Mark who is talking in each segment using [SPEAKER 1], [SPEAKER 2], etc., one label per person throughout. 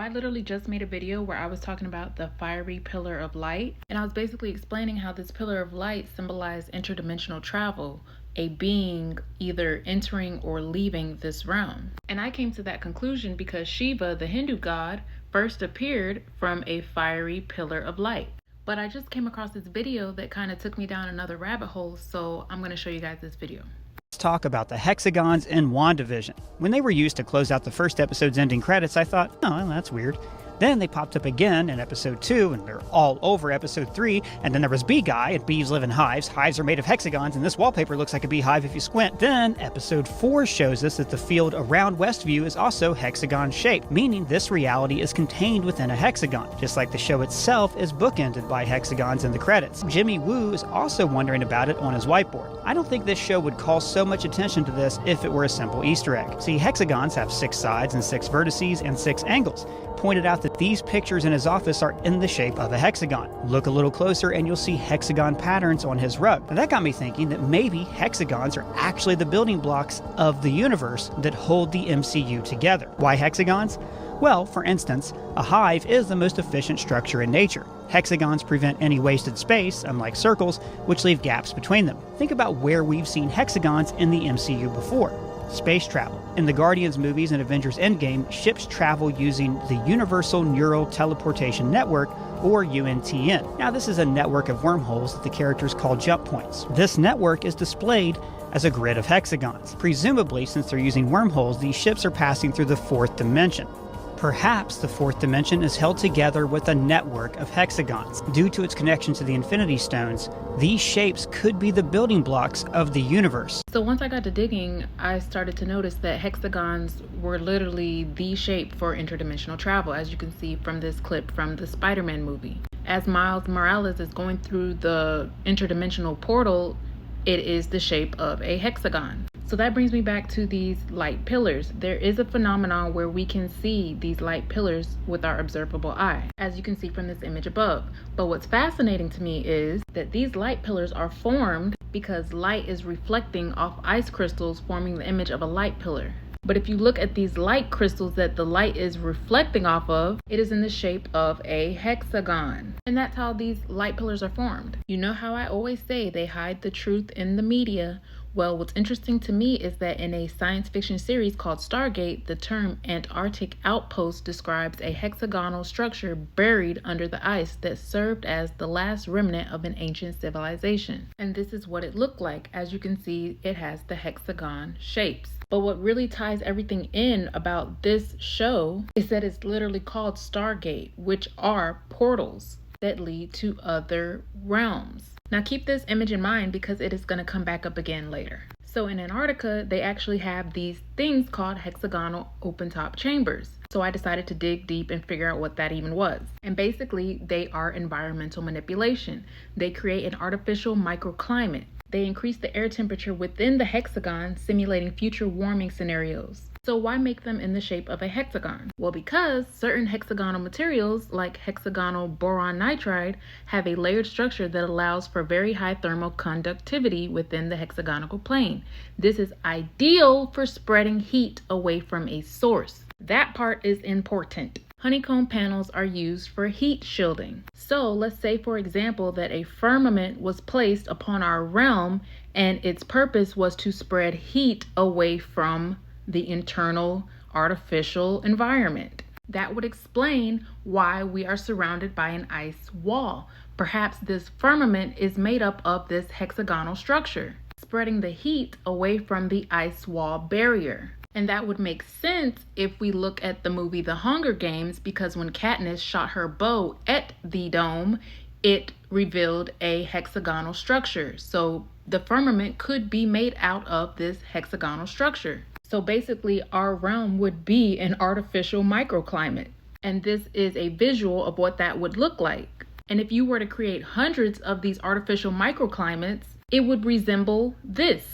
[SPEAKER 1] I literally just made a video where I was talking about the fiery pillar of light, and I was basically explaining how this pillar of light symbolized interdimensional travel, a being either entering or leaving this realm. And I came to that conclusion because Shiva, the Hindu god, first appeared from a fiery pillar of light. But I just came across this video that kind of took me down another rabbit hole, so I'm going to show you guys this video.
[SPEAKER 2] Let's talk about the Hexagons in WandaVision. When they were used to close out the first episode's ending credits, I thought, oh, well, that's weird. Then they popped up again in episode 2, and they're all over episode 3, and then there was Bee Guy, and bees live in hives. Hives are made of hexagons, and this wallpaper looks like a beehive if you squint. Then episode 4 shows us that the field around Westview is also hexagon-shaped, meaning this reality is contained within a hexagon, just like the show itself is bookended by hexagons in the credits. Jimmy Woo is also wondering about it on his whiteboard. I don't think this show would call so much attention to this if it were a simple Easter egg. See, hexagons have 6 sides and 6 vertices and 6 angles. Pointed out that these pictures in his office are in the shape of a hexagon. Look a little closer and you'll see hexagon patterns on his rug. Now that got me thinking that maybe hexagons are actually the building blocks of the universe that hold the MCU together. Why hexagons? Well, for instance, a hive is the most efficient structure in nature. Hexagons prevent any wasted space, unlike circles, which leave gaps between them. Think about where we've seen hexagons in the MCU before. Space travel. In the Guardians movies and Avengers Endgame, ships travel using the Universal Neural Teleportation Network, or UNTN. Now, this is a network of wormholes that the characters call jump points. This network is displayed as a grid of hexagons. Presumably, since they're using wormholes, these ships are passing through the 4th dimension. Perhaps the 4th dimension is held together with a network of hexagons. Due to its connection to the Infinity Stones, these shapes could be the building blocks of the universe.
[SPEAKER 1] So once I got to digging, I started to notice that hexagons were literally the shape for interdimensional travel, as you can see from this clip from the Spider-Man movie. As Miles Morales is going through the interdimensional portal, it is the shape of a hexagon. So that brings me back to these light pillars. There is a phenomenon where we can see these light pillars with our observable eye, as you can see from this image above. But what's fascinating to me is that these light pillars are formed because light is reflecting off ice crystals, forming the image of a light pillar. But if you look at these light crystals that the light is reflecting off of, it is in the shape of a hexagon. And that's how these light pillars are formed. You know how I always say they hide the truth in the media? Well, what's interesting to me is that in a science fiction series called Stargate, the term Antarctic outpost describes a hexagonal structure buried under the ice that served as the last remnant of an ancient civilization. And this is what it looked like. As you can see, it has the hexagon shapes. But what really ties everything in about this show is that it's literally called Stargate, which are portals that lead to other realms. Now keep this image in mind because it is going to come back up again later. So in Antarctica, they actually have these things called hexagonal open-top chambers. So I decided to dig deep and figure out what that even was. And basically, they are environmental manipulation. They create an artificial microclimate. They increase the air temperature within the hexagon, simulating future warming scenarios. So why make them in the shape of a hexagon? Well, because certain hexagonal materials, like hexagonal boron nitride, have a layered structure that allows for very high thermal conductivity within the hexagonal plane. This is ideal for spreading heat away from a source. That part is important. Honeycomb panels are used for heat shielding. So let's say, for example, that a firmament was placed upon our realm and its purpose was to spread heat away from the internal artificial environment. That would explain why we are surrounded by an ice wall. Perhaps this firmament is made up of this hexagonal structure, spreading the heat away from the ice wall barrier. And that would make sense if we look at the movie The Hunger Games, because when Katniss shot her bow at the dome, it revealed a hexagonal structure. So the firmament could be made out of this hexagonal structure. So basically, our realm would be an artificial microclimate. And this is a visual of what that would look like. And if you were to create hundreds of these artificial microclimates, it would resemble this,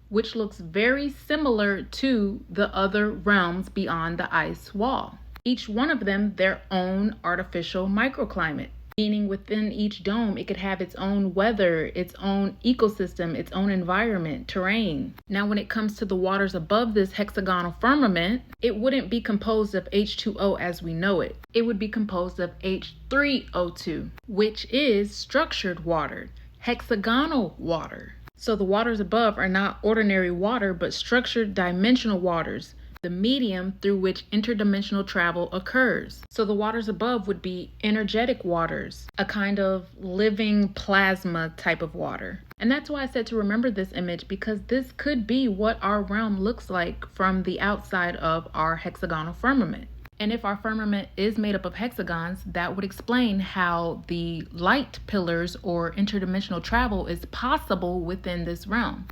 [SPEAKER 1] which looks very similar to the other realms beyond the ice wall. Each one of them their own artificial microclimate. meaning within each dome, it could have its own weather, its own ecosystem, its own environment, terrain. Now, when it comes to the waters above this hexagonal firmament, it wouldn't be composed of H2O as we know it. It would be composed of H3O2, which is structured water, hexagonal water. So the waters above are not ordinary water, but structured dimensional waters, the medium through which interdimensional travel occurs. So the waters above would be energetic waters, a kind of living plasma type of water. And that's why I said to remember this image, because this could be what our realm looks like from the outside of our hexagonal firmament. And if our firmament is made up of hexagons, that would explain how the light pillars or interdimensional travel is possible within this realm.